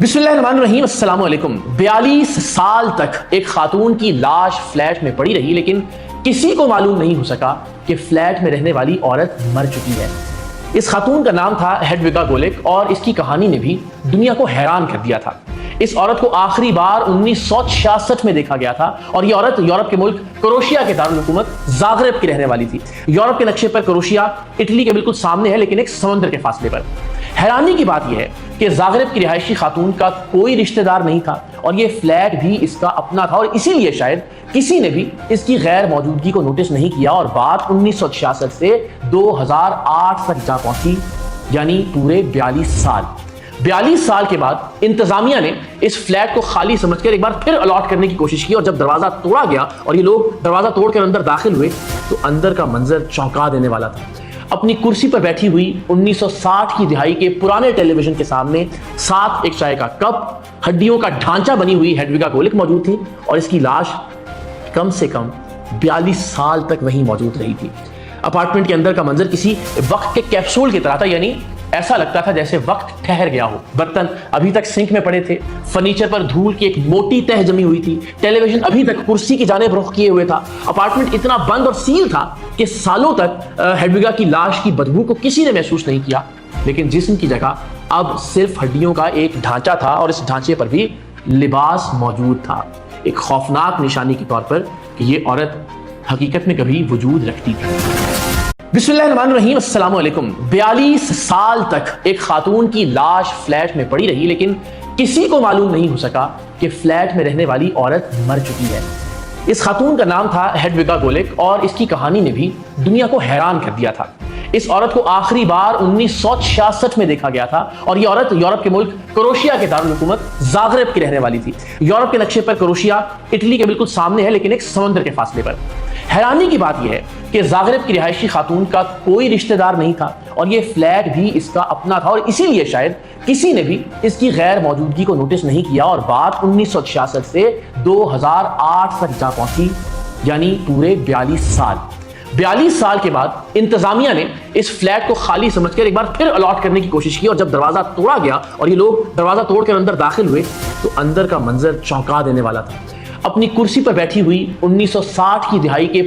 बिस्मिल्लाहिर्रहमानिर्रहीम, अस्सलाम वालेकुम। 42 साल तक एक खातून की लाश फ्लैट में पड़ी रही, लेकिन किसी को मालूम नहीं हो सका कि फ्लैट में रहने वाली औरत मर चुकी है। इस खातून का नाम था हेडविगा गोलिक और इसकी कहानी ने भी दुनिया को हैरान कर दिया था। इस औरत को आखिरी बार 1966 में देखा गया था और ये औरत यूरोप के मुल्क क्रोएशिया के दारुल हुकूमत ज़ाग्रेब की रहने वाली थी। यूरोप के नक्शे पर क्रोएशिया इटली के बिल्कुल सामने है, लेकिन एक समंदर के फासले पर। हैरानी की बात यह है कि ज़ाग्रेब की रिहायशी खातून का कोई रिश्तेदार नहीं था और ये फ्लैट भी इसका अपना था और इसीलिए शायद किसी ने भी इसकी गैर मौजूदगी को नोटिस नहीं किया और बात 1966 से 2008 तक जा पहुंची, यानी पूरे 42 साल के बाद इंतजामिया ने इस फ्लैट को खाली समझकर एक बार फिर अलॉट करने की कोशिश की और जब दरवाजा तोड़ा गया और ये लोग दरवाजा तोड़कर अंदर दाखिल हुए तो अंदर का मंजर चौंका देने वाला था। अपनी कुर्सी पर बैठी हुई 1960 की दिहाई के पुराने टेलीविजन के सामने साथ एक चाय का कप, हड्डियों का ढांचा बनी हुई हेडविगा गोलिक मौजूद थी और इसकी लाश कम से कम 42 साल तक वहीं मौजूद रही थी। अपार्टमेंट के अंदर का मंजर किसी वक्त के कैप्सूल की तरह था, यानी ऐसा लगता था जैसे वक्त ठहर गया हो। बर्तन अभी तक सिंक में पड़े थे, फर्नीचर पर धूल की एक मोटी तह जमी हुई थी, टेलीविजन अभी तक कुर्सी की जानिब रुख किए हुए था। अपार्टमेंट इतना बंद और सील था कि सालों तक हेडविगा की लाश की बदबू को किसी ने महसूस नहीं किया, लेकिन जिस्म की जगह अब सिर्फ हड्डियों का एक ढांचा था और इस ढांचे पर भी लिबास मौजूद था, एक खौफनाक निशानी के तौर पर कि ये औरत हकीकत में कभी वजूद रखती थी। बिस्मिल्लाहिर्रहमानिर्रहीम, अस्सलाम वालेकुम। 42 साल तक एक खातून की लाश फ्लैट में पड़ी रही, लेकिन किसी को मालूम नहीं हो सका कि फ्लैट में रहने वाली औरत मर चुकी है। इस खातून का नाम था हेडविगा गोलिक और इसकी कहानी ने भी दुनिया को हैरान कर दिया था। इस औरत को आखिरी बार 1966 में देखा गया था और ये औरत यूरोप के मुल्क क्रोएशिया के दारुल हुकूमत ज़ाग्रेब की रहने वाली थी। यूरोप के नक्शे पर क्रोएशिया इटली के बिल्कुल सामने है, लेकिन एक समंदर के फासले पर। हैरानी की बात यह है कि ज़ाग्रेब की रिहायशी खातून का कोई रिश्तेदार नहीं था और ये फ्लैट भी इसका अपना था और इसीलिए शायद किसी ने भी इसकी गैर मौजूदगी को नोटिस नहीं किया और बात 1966 से 2008 तक जा पहुंची, यानी पूरे 42 साल के बाद इंतजामिया ने इस फ्लैट को खाली समझकर एक बार फिर अलॉट करने की कोशिश की और जब दरवाजा तोड़ा गया और ये लोग दरवाजा तोड़कर अंदर दाखिल हुए तो अंदर का मंजर चौंका देने वाला था। अपनी कुर्सी पर बैठी हुई 1960 की दिहाई के